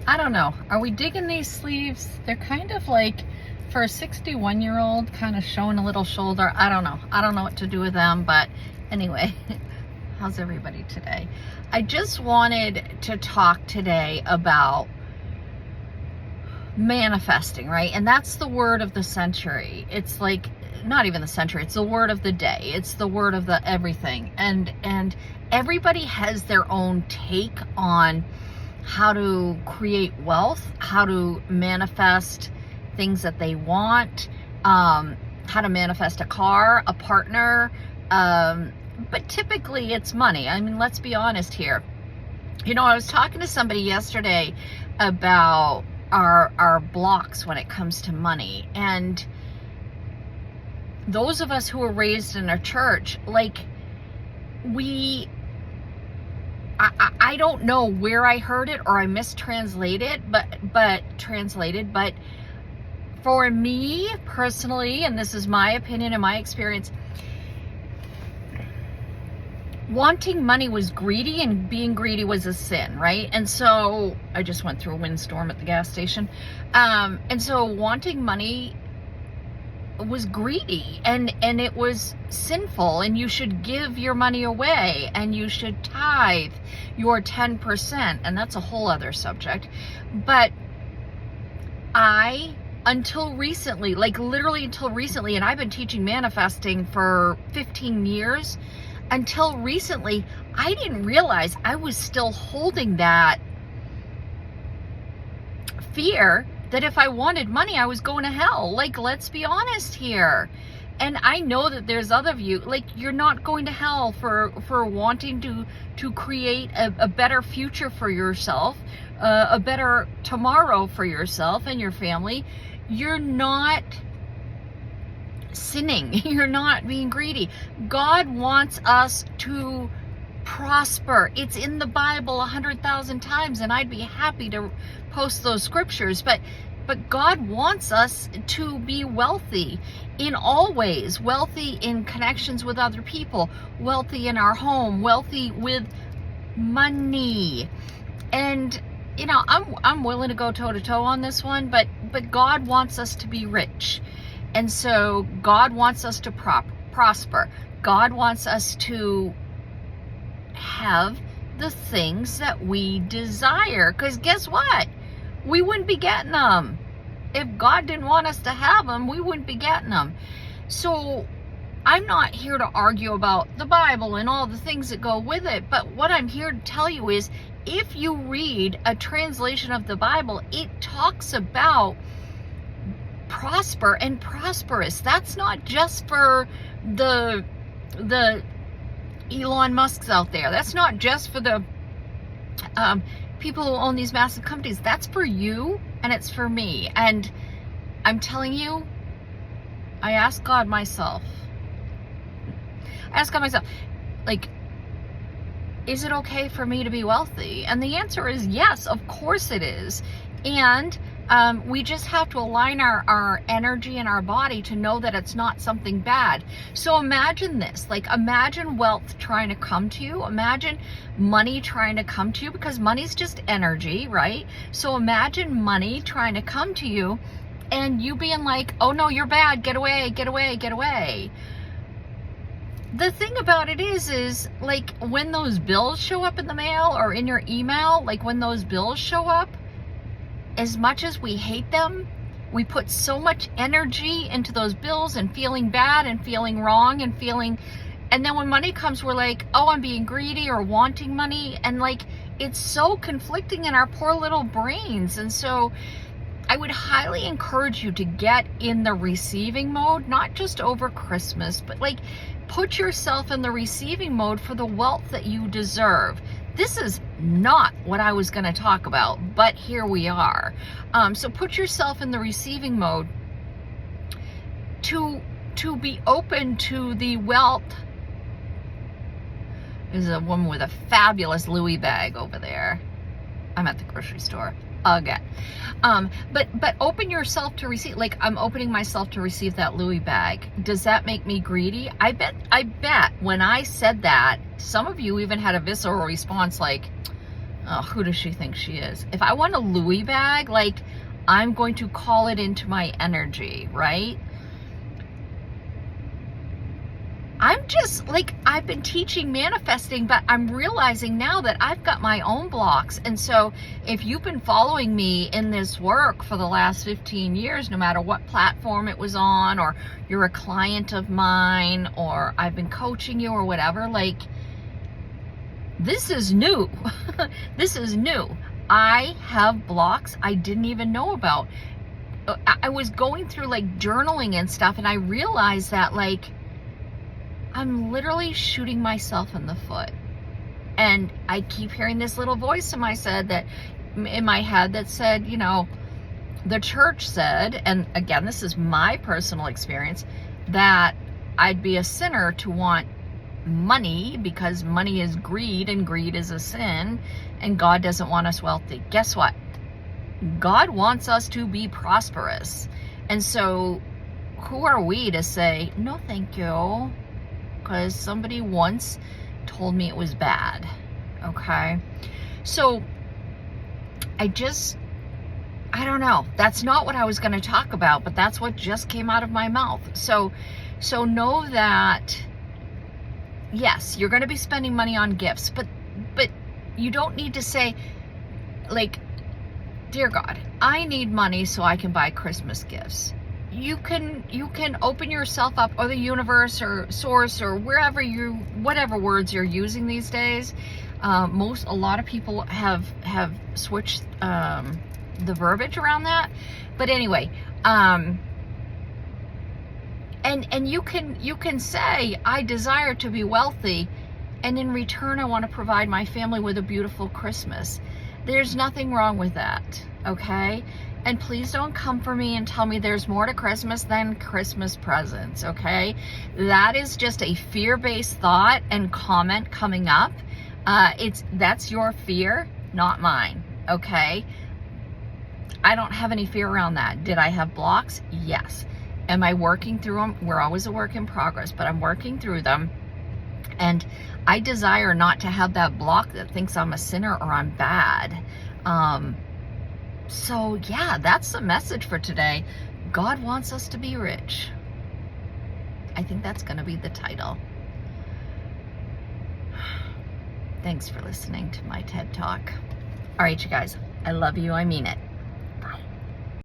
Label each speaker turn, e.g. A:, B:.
A: I don't know. Are we digging these sleeves? They're kind of like, for a 61-year-old, kind of showing a little shoulder. I don't know. I don't know what to do with them, but anyway, how's everybody today? I just wanted to talk today about manifesting, right? And that's the word of the century. It's like, not even the century, it's the word of the day. It's the word of the everything. And everybody has their own take on how to create wealth, how to manifest things that they want, how to manifest a car, a partner, but typically it's money. I mean, let's be honest here. You know, I was talking to somebody yesterday about our blocks when it comes to money, and those of us who were raised in a church, like, I don't know where I heard it or I mistranslated, but for me personally, and this is my opinion and my experience, wanting money was greedy, and being greedy was a sin, right? And so I just went through a windstorm at the gas station. And so wanting money was greedy, and it was sinful, and you should give your money away, and you should tithe your 10%, and that's a whole other subject. But until recently, like literally until recently, and I've been teaching manifesting for 15 years, until recently, I didn't realize I was still holding that fear that if I wanted money, I was going to hell. Like, let's be honest here. And I know that there's other of you, like, you're not going to hell for wanting to create a better future for yourself, a better tomorrow for yourself and your family. You're not sinning. You're not being greedy. God wants us to prosper. It's in the Bible 100,000 times, and I'd be happy to post those scriptures, but God wants us to be wealthy in all ways, wealthy in connections with other people, wealthy in our home, wealthy with money. And you know, I'm willing to go toe to toe on this one, but God wants us to be rich. And so God wants us to prosper. God wants us to have the things that we desire. Because guess what? We wouldn't be getting them. If God didn't want us to have them, we wouldn't be getting them. So I'm not here to argue about the Bible and all the things that go with it. But what I'm here to tell you is, if you read a translation of the Bible, it talks about prosper and prosperous. That's not just for the Elon Musks out there. That's not just for the people who own these massive companies. That's for you, and it's for me. And I'm telling you, I asked God myself, like, is it okay for me to be wealthy? And the answer is yes, of course it is. And we just have to align our energy and our body to know that it's not something bad. So imagine this, like, imagine wealth trying to come to you. Imagine money trying to come to you, because money's just energy, right? So imagine money trying to come to you and you being like, oh no, you're bad, get away, get away, get away. The thing about it is like, when those bills show up in the mail or in your email, like when those bills show up, as much as we hate them, we put so much energy into those bills and feeling bad and feeling wrong and then when money comes, we're like, oh, I'm being greedy or wanting money. And like, it's so conflicting in our poor little brains. And so I would highly encourage you to get in the receiving mode, not just over Christmas, but like, put yourself in the receiving mode for the wealth that you deserve. This is not what I was going to talk about, but here we are. So put yourself in the receiving mode to be open to the wealth. There's a woman with a fabulous Louis bag over there. I'm at the grocery store again. But open yourself to receive. Like, I'm opening myself to receive that Louis bag. Does that make me greedy? I bet when I said that, some of you even had a visceral response like, Oh, who does she think she is? If I want a Louis bag, like, I'm going to call it into my energy, right? I'm just like, I've been teaching manifesting, but I'm realizing now that I've got my own blocks. And so if you've been following me in this work for the last 15 years, no matter what platform it was on, or you're a client of mine, or I've been coaching you or whatever, like, this is new. This is new. I have blocks I didn't even know about. I was going through like journaling and stuff, and I realized that, like, I'm literally shooting myself in the foot. And I keep hearing this little voice in my head that said, you know, the church said, and again, this is my personal experience, that I'd be a sinner to want money because money is greed and greed is a sin, and God doesn't want us wealthy. Guess what? God wants us to be prosperous. And so who are we to say, no, thank you, because somebody once told me it was bad? Okay. So I don't know. That's not what I was going to talk about, but that's what just came out of my mouth. So know that, yes, you're going to be spending money on gifts, but you don't need to say, like, dear God, I need money so I can buy Christmas gifts. You can open yourself up, or the universe or source or whatever words you're using these days. A lot of people have switched the verbiage around that. But anyway, and you can say, I desire to be wealthy, and in return I want to provide my family with a beautiful Christmas. There's nothing wrong with that, okay? And please don't come for me and tell me there's more to Christmas than Christmas presents, okay? That is just a fear-based thought and comment coming up. That's your fear, not mine, okay? I don't have any fear around that. Did I have blocks? Yes. Am I working through them? We're always a work in progress, but I'm working through them. And I desire not to have that block that thinks I'm a sinner or I'm bad. So yeah, that's the message for today. God wants us to be rich. I think that's going to be the title. Thanks for listening to my TED Talk. All right, you guys, I love you. I mean it.